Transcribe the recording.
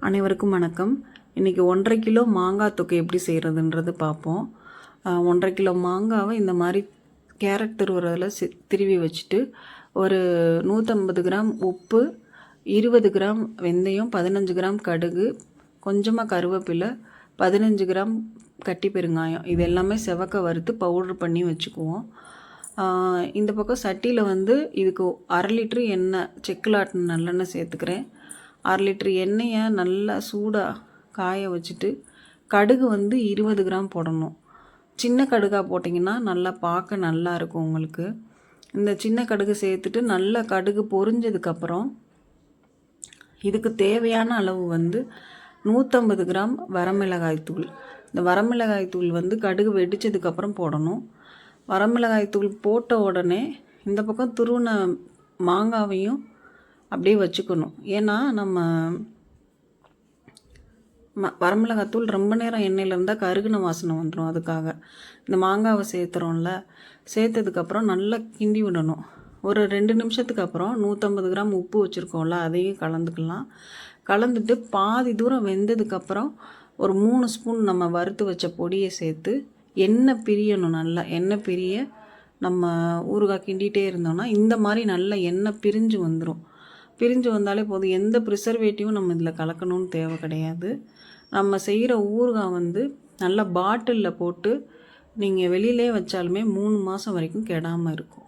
அனைவருக்கும் வணக்கம். இன்றைக்கி 1.5 கிலோ மாங்காய் தொக்கு எப்படி செய்கிறதுன்றது பார்ப்போம். 1.5 கிலோ மாங்காவை இந்த மாதிரி கேரட் துருவுறதில் திருவி வச்சுட்டு ஒரு 150 கிராம் உப்பு, 20 கிராம் வெந்தயம், 15 கிராம் கடுகு, கொஞ்சமாக கருவேப்பிலை, 15 கிராம் கட்டி பெருங்காயம் இது எல்லாமே செவக்க வறுத்து பவுட்ரு பண்ணி வச்சுக்குவோம். இந்த பக்கம் சட்டியில் இதுக்கு 1/2 லிட்ரு எண்ணெய், செக்கில் ஆட்டின நல்லெண்ணெய் சேர்த்துக்கிறேன். 1/2 லிட்ரு எண்ணெயை நல்லா சூடாக காய வச்சுட்டு கடுகு 20 கிராம் போடணும். சின்ன கடுகாக போட்டிங்கன்னா நல்லா பார்க்க நல்லா இருக்கும் உங்களுக்கு. இந்த சின்ன கடுகு சேர்த்துட்டு நல்லா கடுகு பொரிஞ்சதுக்கப்புறம் இதுக்கு தேவையான அளவு 150 கிராம் வரமிளகாய் தூள். இந்த வரமிளகாய் தூள் கடுகு வெடித்ததுக்கப்புறம் போடணும். வரமிளகாய் தூள் போட்ட உடனே இந்த பக்கம் துருவின மாங்காவையும் அப்படியே வச்சுக்கணும். ஏன்னா நம்ம வரமிளகாத்தூள் ரொம்ப நேரம் எண்ணெயில் இருந்தால் கருகுன வாசனை வந்துடும். அதுக்காக இந்த மாங்காவை சேர்த்துறோம்ல, சேர்த்ததுக்கப்புறம் நல்லா கிண்டி விடணும். ஒரு 2 நிமிஷத்துக்கு அப்புறம் 150 கிராம் உப்பு வச்சுருக்கோம்ல, அதையும் கலந்துக்கலாம். கலந்துட்டு பாதி தூரம் வெந்ததுக்கப்புறம் ஒரு 3 ஸ்பூன் நம்ம வறுத்து வச்ச பொடியை சேர்த்து எண்ணெய் பிரியணும். நல்லா எண்ணெய் பிரிய நம்ம ஊறுகாய் கிண்டிகிட்டே இருந்தோம்னா இந்த மாதிரி நல்லா எண்ணெய் பிரிஞ்சு வந்துடும். பிரிஞ்சு வந்தாலே போதும். எந்த ப்ரிசர்வேட்டிவும் நம்ம இதில் கலக்கணும்னு தேவை கிடையாது. நம்ம செய்கிற ஊறுகாய் நல்லா பாட்டிலில் போட்டு நீங்கள் வெளியிலே வச்சாலுமே 3 மாதம் வரைக்கும் கெடாமல் இருக்கும்.